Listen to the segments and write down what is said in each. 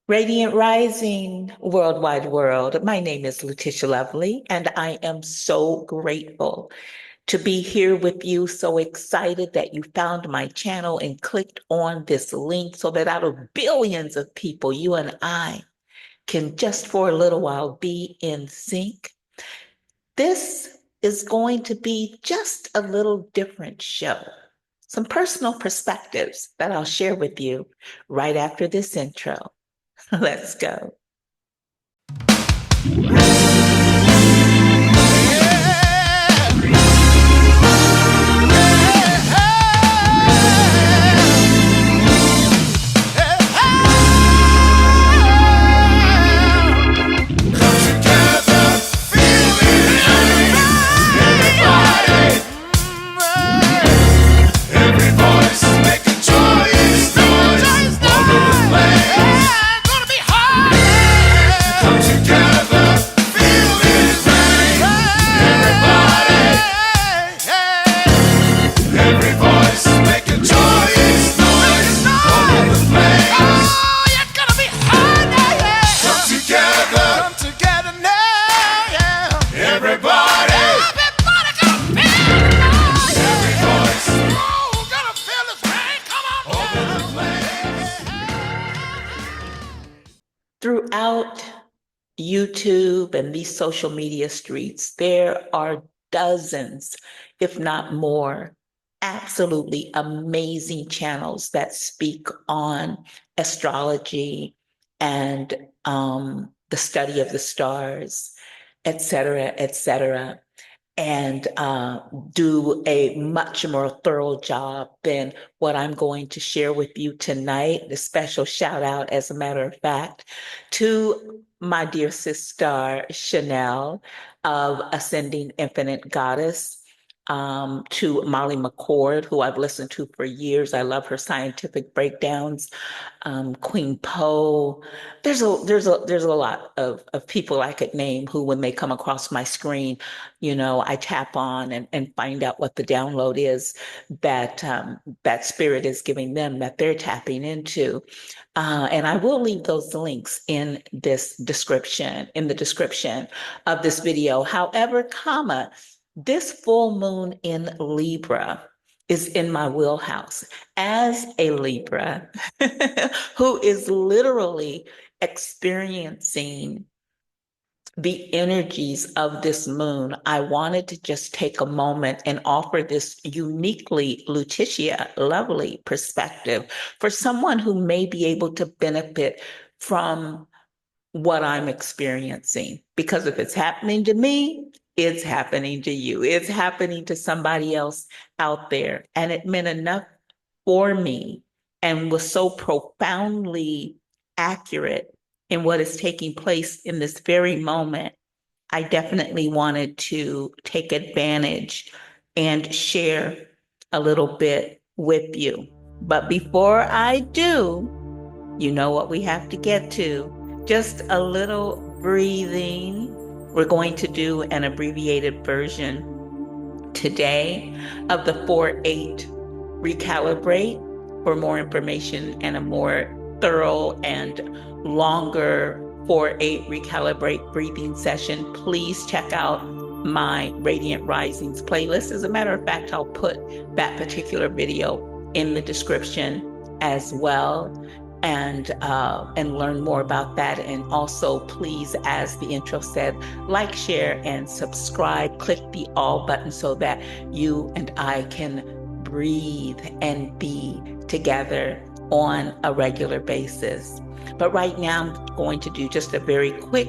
Radiant Rising, Worldwide World. My name is Letitia Lovely, and I am so grateful to be here with you. So excited that you found my channel and clicked on this link so that out of billions of people, you and I can just for a little while be in sync. This is going to be just a little different show. Some personal perspectives that I'll share with you right after this intro. Let's go. Throughout YouTube and these social media streets, there are dozens, if not more, absolutely amazing channels that speak on astrology and the study of the stars, et cetera, and do a much more thorough job than what I'm going to share with you tonight. A special shout out, as a matter of fact, to my dear sister, Chanel of Ascending Infinite Goddess, to Molly McCord, who I've listened to for years. I love her scientific breakdowns. Queen Poe. There's a lot of people I could name who, when they come across my screen, I tap on and find out what the download is that that spirit is giving them, that they're tapping into. And I will leave those links in this description, in the description of this video. However, this full moon in Libra is in my wheelhouse as a Libra who is literally experiencing the energies of this moon. I wanted to just take a moment and offer this uniquely Letitia lovely perspective for someone who may be able to benefit from what I'm experiencing. Because if it's happening to me, it's happening to you. It's happening to somebody else out there. And it meant enough for me and was so profoundly accurate in what is taking place in this very moment. I definitely wanted to take advantage and share a little bit with you. But before I do, you know what we have to get to. Just a little breathing. We're going to do an abbreviated version today of the 4-8 Recalibrate. For more information and a more thorough and longer 4-8 Recalibrate breathing session, please check out my Radiant Risings playlist. As a matter of fact, I'll put that particular video in the description as well. And learn more about that. And also, please, as the intro said, like, share, and subscribe. Click the all button so that you and I can breathe and be together on a regular basis. But right now, I'm going to do just a very quick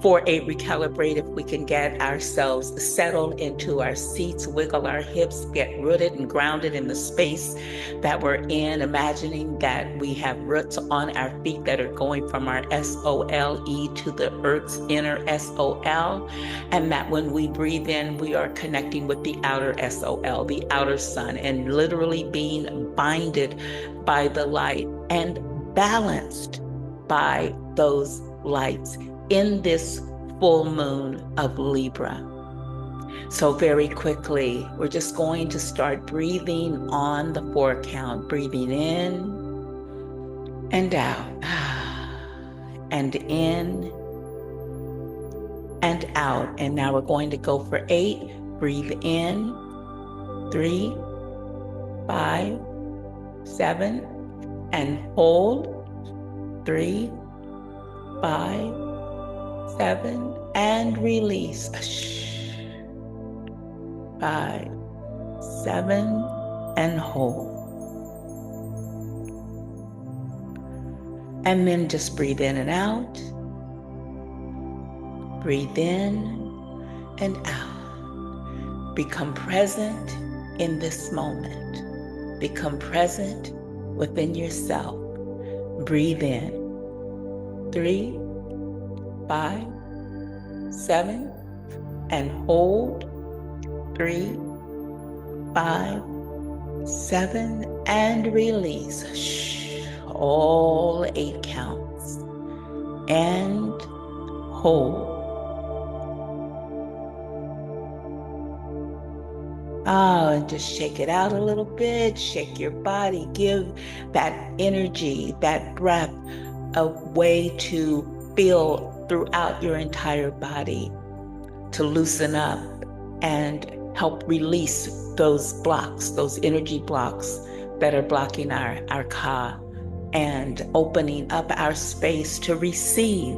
4-8 Recalibrate. If we can get ourselves settled into our seats, wiggle our hips, get rooted and grounded in the space that we're in, imagining that we have roots on our feet that are going from our SOLE to the earth's inner SOL, and that when we breathe in, we are connecting with the outer SOL, the outer sun, and literally being binded by the light and balanced by those lights in this full moon of Libra. So very quickly, we're just going to start breathing on the 4 count, breathing in and out. and in and out. And now we're going to go for 8. Breathe in, 3, 5, 7, and hold, 3, 5, 7, and release. 5, 7, and hold. And then just breathe in and out. Breathe in and out. Become present in this moment. Become present within yourself. Breathe in. 3, 5, 7, and hold. 3, 5, 7, and release. All 8 counts. And hold. And just shake it out a little bit. Shake your body. Give that energy, that breath, a way to feel throughout your entire body, to loosen up and help release those blocks, those energy blocks that are blocking our ka, and opening up our space to receive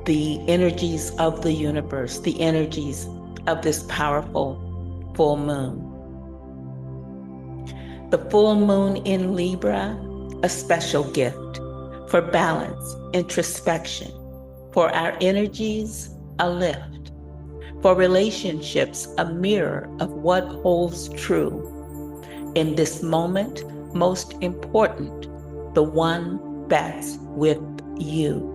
the energies of the universe, the energies of this powerful full moon. The full moon in Libra, a special gift for balance, introspection, for our energies, a lift, for relationships, a mirror of what holds true. In this moment, most important, the one that's with you.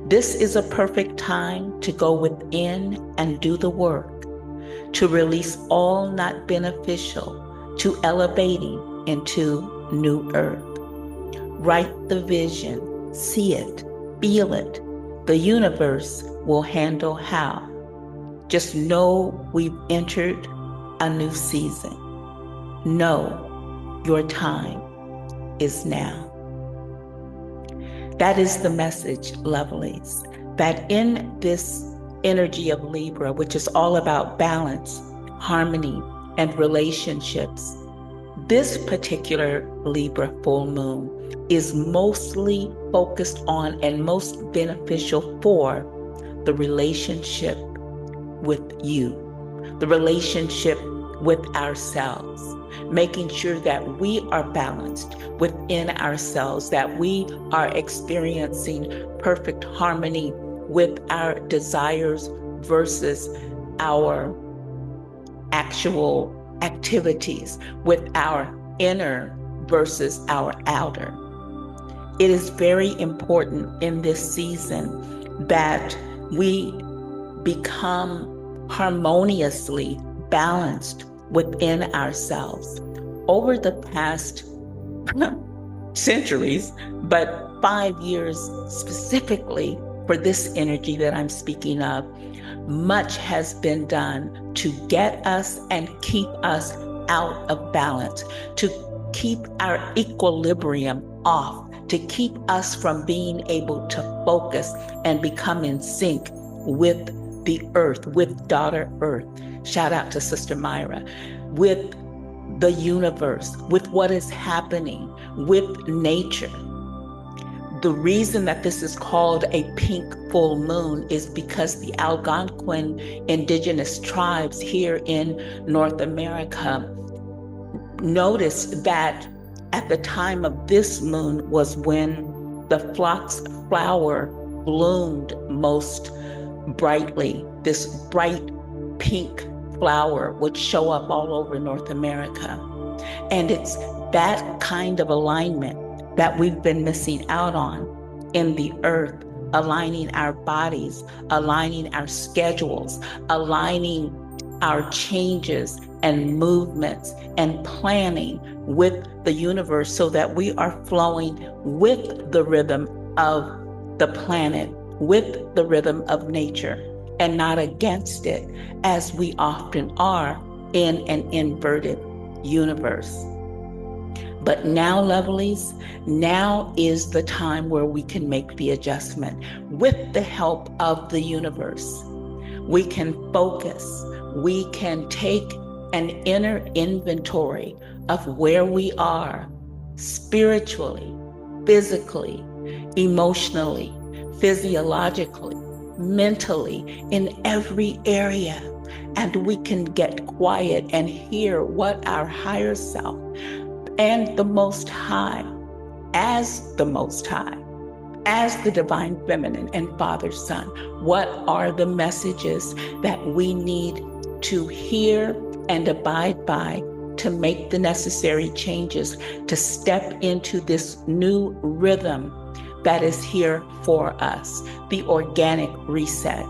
This is a perfect time to go within and do the work, to release all not beneficial, to elevating into new earth. Write the vision, see it, feel it. The universe will handle how. Just know we've entered a new season. Know your time is now. That is the message, lovelies, that in this energy of Libra, which is all about balance, harmony, and relationships, this particular Libra full moon is mostly focused on and most beneficial for the relationship with you, the relationship with ourselves, making sure that we are balanced within ourselves, that we are experiencing perfect harmony with our desires versus our actual activities, with our inner versus our outer. It is very important in this season that we become harmoniously balanced within ourselves. Over the past centuries, but 5 years specifically for this energy that I'm speaking of, much has been done to get us and keep us out of balance, to keep our equilibrium off, to keep us from being able to focus and become in sync with the earth, with Daughter Earth. Shout out to Sister Myra. With the universe, with what is happening, with nature. The reason that this is called a pink full moon is because the Algonquin indigenous tribes here in North America noticed that at the time of this moon was when the phlox flower bloomed most brightly. This bright pink flower would show up all over North America. And it's that kind of alignment that we've been missing out on in the earth, aligning our bodies, aligning our schedules, aligning our changes and movements and planning with the universe so that we are flowing with the rhythm of the planet, with the rhythm of nature, and not against it, as we often are in an inverted universe. But now, lovelies, now is the time where we can make the adjustment with the help of the universe. We can focus. We can take an inner inventory of where we are spiritually, physically, emotionally, physiologically, mentally, in every area. And we can get quiet and hear what our higher self and the Most High, as the Most High, as the Divine Feminine and Father Son, what are the messages that we need to hear and abide by to make the necessary changes to step into this new rhythm that is here for us, the organic reset.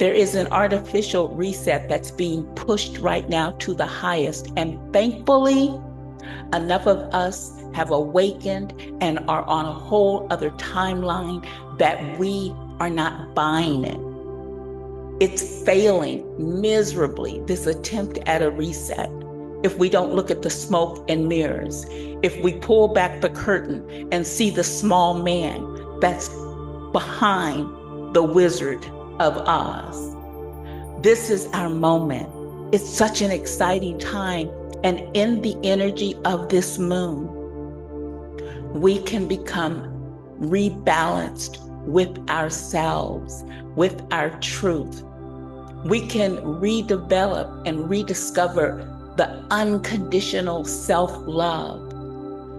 There is an artificial reset that's being pushed right now to the highest, and thankfully, enough of us have awakened and are on a whole other timeline that we are not buying it. It's failing miserably, this attempt at a reset. If we don't look at the smoke and mirrors, if we pull back the curtain and see the small man that's behind the Wizard of Oz. This is our moment. It's such an exciting time. And in the energy of this moon, we can become rebalanced with ourselves, with our truth. We can redevelop and rediscover the unconditional self-love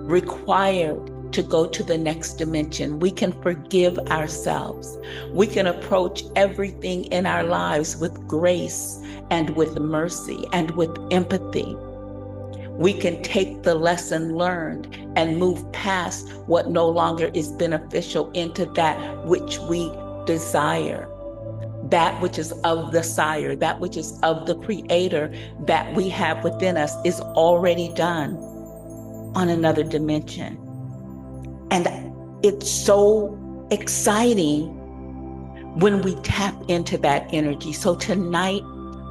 required to go to the next dimension. We can forgive ourselves. We can approach everything in our lives with grace and with mercy and with empathy. We can take the lesson learned and move past what no longer is beneficial into that which we desire, that which is of the Sire, that which is of the Creator that we have within us is already done on another dimension. And it's so exciting when we tap into that energy. So tonight,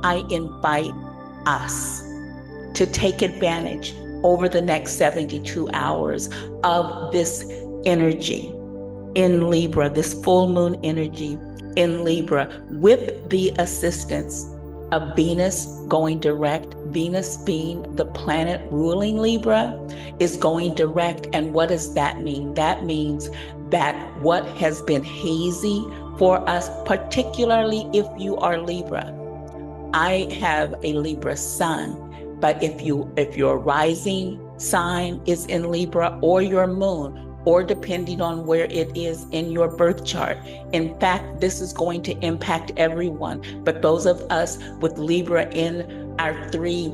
I invite us to take advantage over the next 72 hours of this energy in Libra, this full moon energy in Libra, with the assistance of Venus going direct. Venus, being the planet ruling Libra, is going direct. And what does that mean? That means that what has been hazy for us, particularly if you are Libra. I have a Libra sun, but if your rising sign is in Libra, or your moon, or depending on where it is in your birth chart. In fact, this is going to impact everyone, but those of us with Libra in our three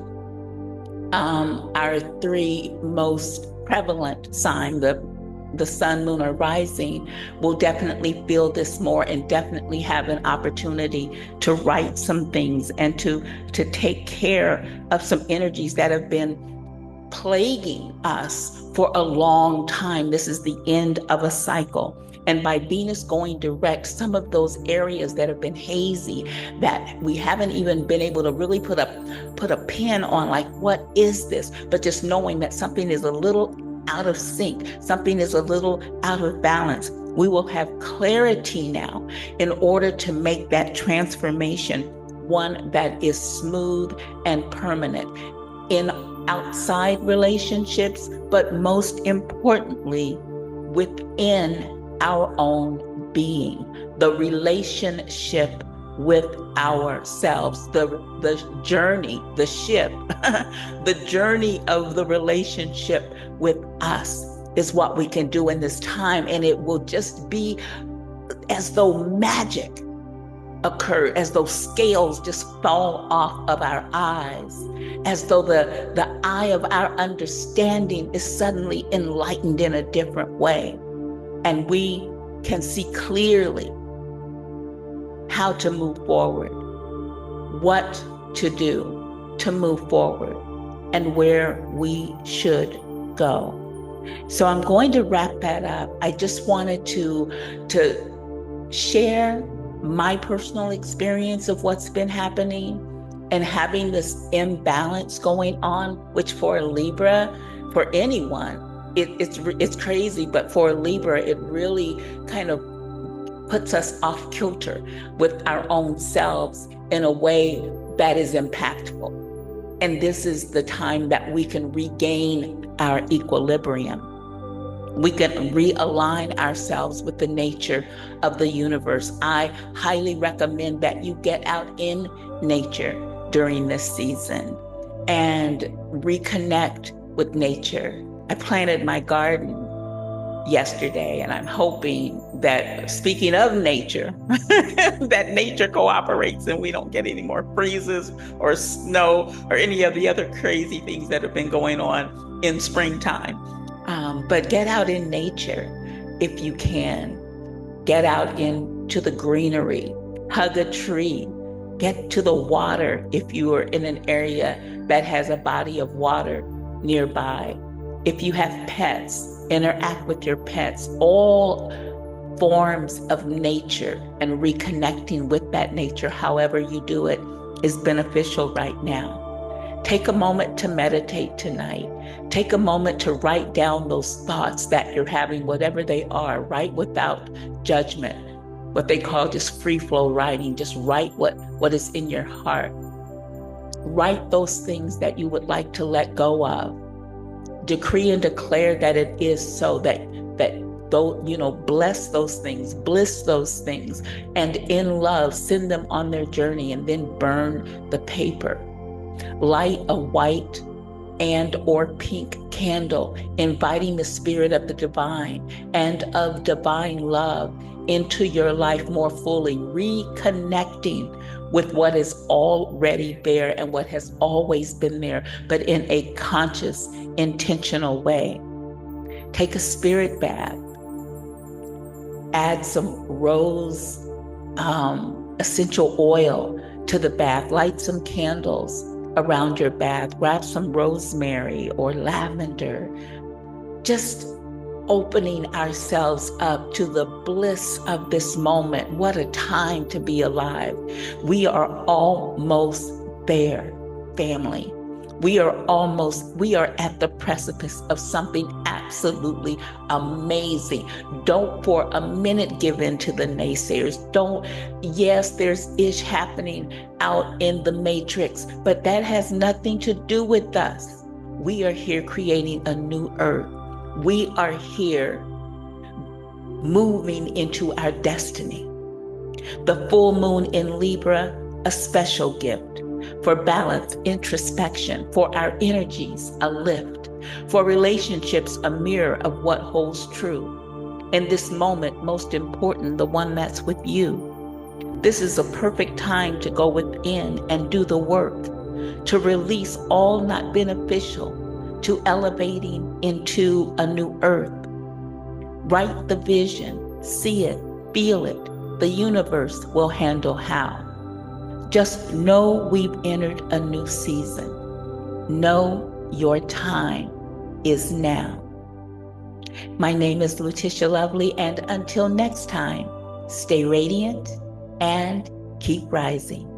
most prevalent sign, the sun, moon, or rising, will definitely feel this more and definitely have an opportunity to write some things and to take care of some energies that have been plaguing us for a long time. This is the end of a cycle. And by Venus going direct, some of those areas that have been hazy, that we haven't even been able to really put a pin on, like, what is this? But just knowing that something is a little out of sync, something is a little out of balance. We will have clarity now in order to make that transformation one that is smooth and permanent in outside relationships, but most importantly, within our own being, the relationship with ourselves, the journey, the ship, the journey of the relationship with us is what we can do in this time. And it will just be as though magic occurred, as though scales just fall off of our eyes, as though the eye of our understanding is suddenly enlightened in a different way. And we can see clearly how to move forward, what to do to move forward, and where we should go. So I'm going to wrap that up. I just wanted to share my personal experience of what's been happening and having this imbalance going on, which for for anyone. It's crazy, but for Libra, it really kind of puts us off kilter with our own selves in a way that is impactful. And this is the time that we can regain our equilibrium. We can realign ourselves with the nature of the universe. I highly recommend that you get out in nature during this season and reconnect with nature. I planted my garden yesterday, and I'm hoping that, speaking of nature, that nature cooperates and we don't get any more freezes or snow or any of the other crazy things that have been going on in springtime. But get out in nature if you can. Get out into the greenery, hug a tree, get to the water if you are in an area that has a body of water nearby. If you have pets, interact with your pets. All forms of nature and reconnecting with that nature, however you do it, is beneficial right now. Take a moment to meditate tonight. Take a moment to write down those thoughts that you're having, whatever they are. Write without judgment, what they call just free flow writing. Just write what is in your heart. Write those things that you would like to let go of. Decree and declare that it is so, that bless those things, bliss those things, and in love, send them on their journey, and then burn the paper. Light a white and or pink candle, inviting the spirit of the divine and of divine love into your life more fully, reconnecting with what is already there and what has always been there, but in a conscious, intentional way. Take a spirit bath. Add some rose essential oil to the bath. Light some candles around your bath. Grab some rosemary or lavender. Just opening ourselves up to the bliss of this moment. What a time to be alive. We are almost there, family. We are at the precipice of something absolutely amazing. Don't for a minute give in to the naysayers. Yes, there's ish happening out in the matrix, but that has nothing to do with us. We are here creating a new earth. We are here moving into our destiny. The full moon in Libra, a special gift. For balance, introspection. For our energies, a lift. For relationships, a mirror of what holds true. In this moment, most important, the one that's with you. This is a perfect time to go within and do the work, to release all not beneficial, to elevating into a new earth. Write the vision, see it, feel it. The universe will handle how. Just know we've entered a new season. Know your time is now. My name is Letitia Lovely, and until next time, stay radiant and keep rising.